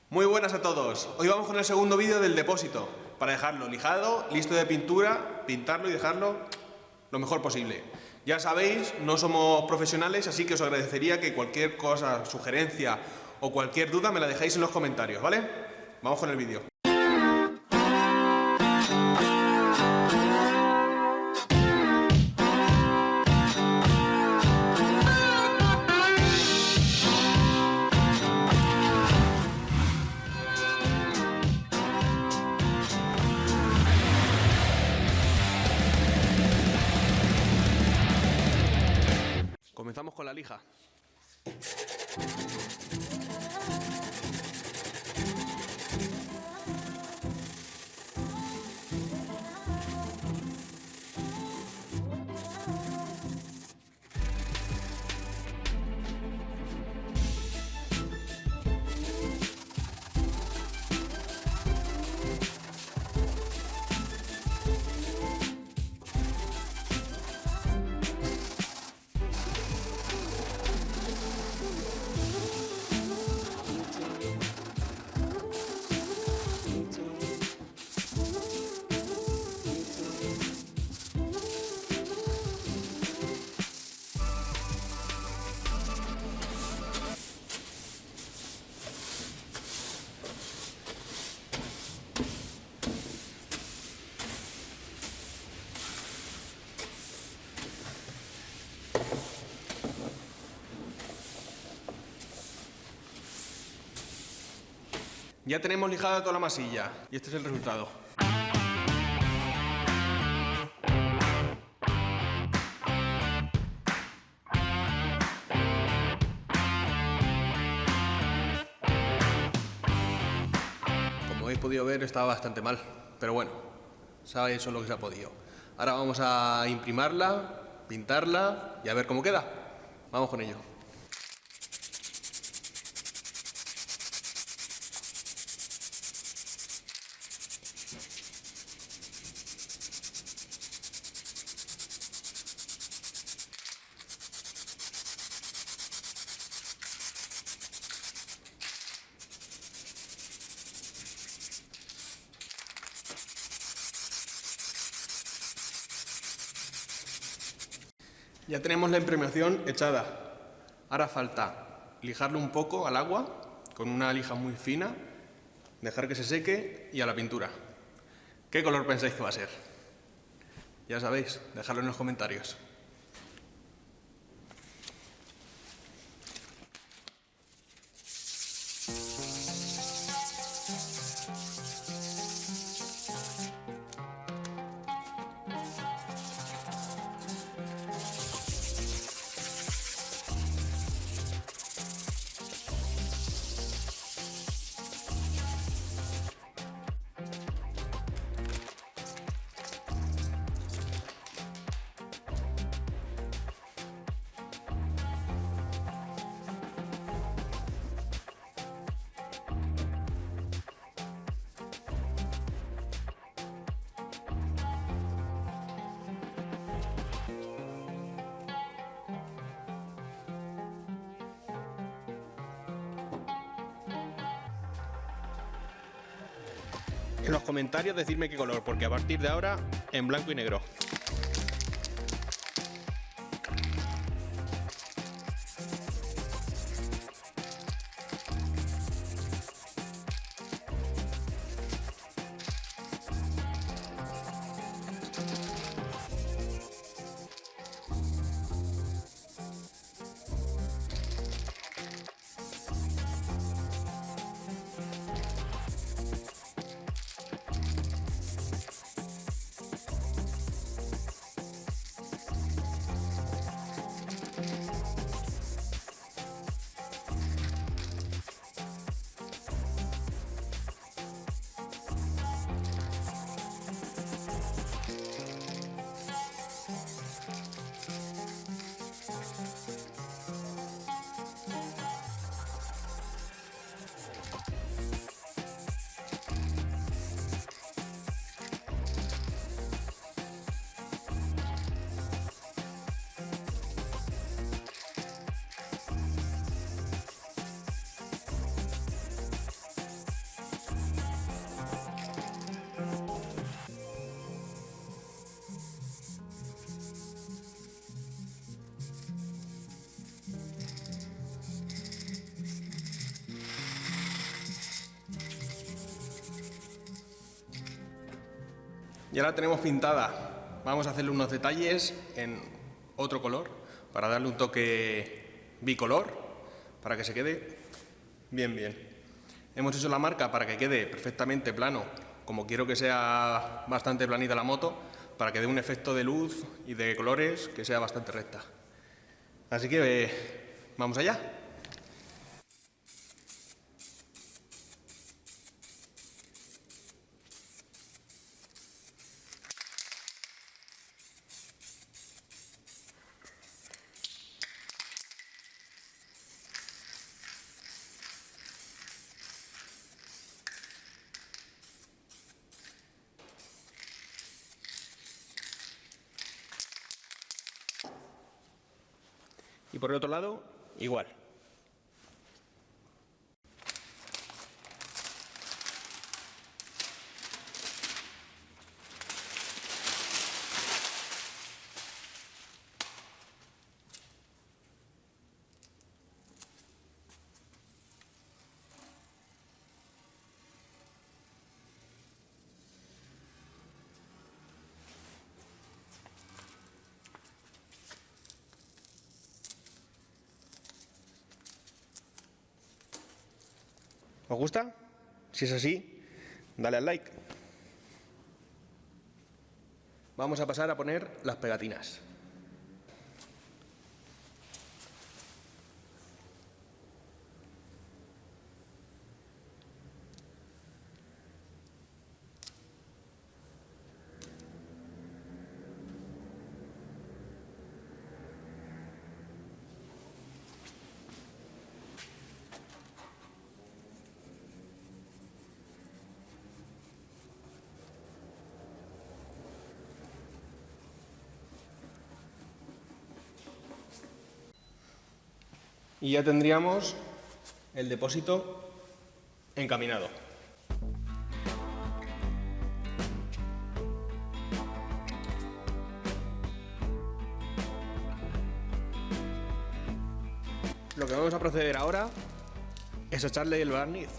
Muy buenas a todos. Hoy vamos con el segundo vídeo del depósito para dejarlo lijado, listo de pintura, pintarlo y dejarlo lo mejor posible. Ya sabéis, no somos profesionales, así que os agradecería que cualquier cosa, sugerencia o cualquier duda me la dejáis en los comentarios, ¿vale? Vamos con el vídeo. Comenzamos con la lija. Ya tenemos lijada toda la masilla y este es el resultado. Como habéis podido ver, estaba bastante mal, pero bueno, sabéis eso es lo que se ha podido. Ahora vamos a imprimarla, pintarla y a ver cómo queda. Vamos con ello. Ya tenemos la imprimación echada. Ahora falta lijarlo un poco al agua con una lija muy fina, dejar que se seque y a la pintura. ¿Qué color pensáis que va a ser? Ya sabéis, dejadlo en los comentarios. En los comentarios decidme qué color, porque a partir de ahora en blanco y negro. Ya la tenemos pintada. Vamos a hacerle unos detalles en otro color para darle un toque bicolor para que se quede bien. Hemos hecho la marca para que quede perfectamente plano, como quiero que sea bastante planita la moto, para que dé un efecto de luz y de colores que sea bastante recta. Así que vamos allá. Y por el otro lado, igual. ¿Os gusta? Si es así, dale al like. Vamos a pasar a poner las pegatinas. Y ya tendríamos el depósito encaminado. Lo que vamos a proceder ahora es echarle el barniz.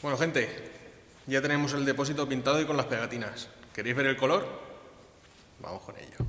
Bueno, gente, ya tenemos el depósito pintado y con las pegatinas. ¿Queréis ver el color? Vamos con ello.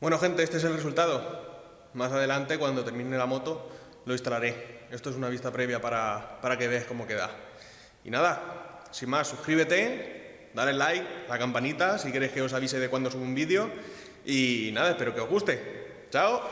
Bueno, gente, este es el resultado. Más adelante, cuando termine la moto, lo instalaré. Esto es una vista previa para que veas cómo queda. Y nada, sin más, suscríbete, dale like, la campanita, si queréis que os avise de cuando subo un vídeo. Y nada, espero que os guste. ¡Chao!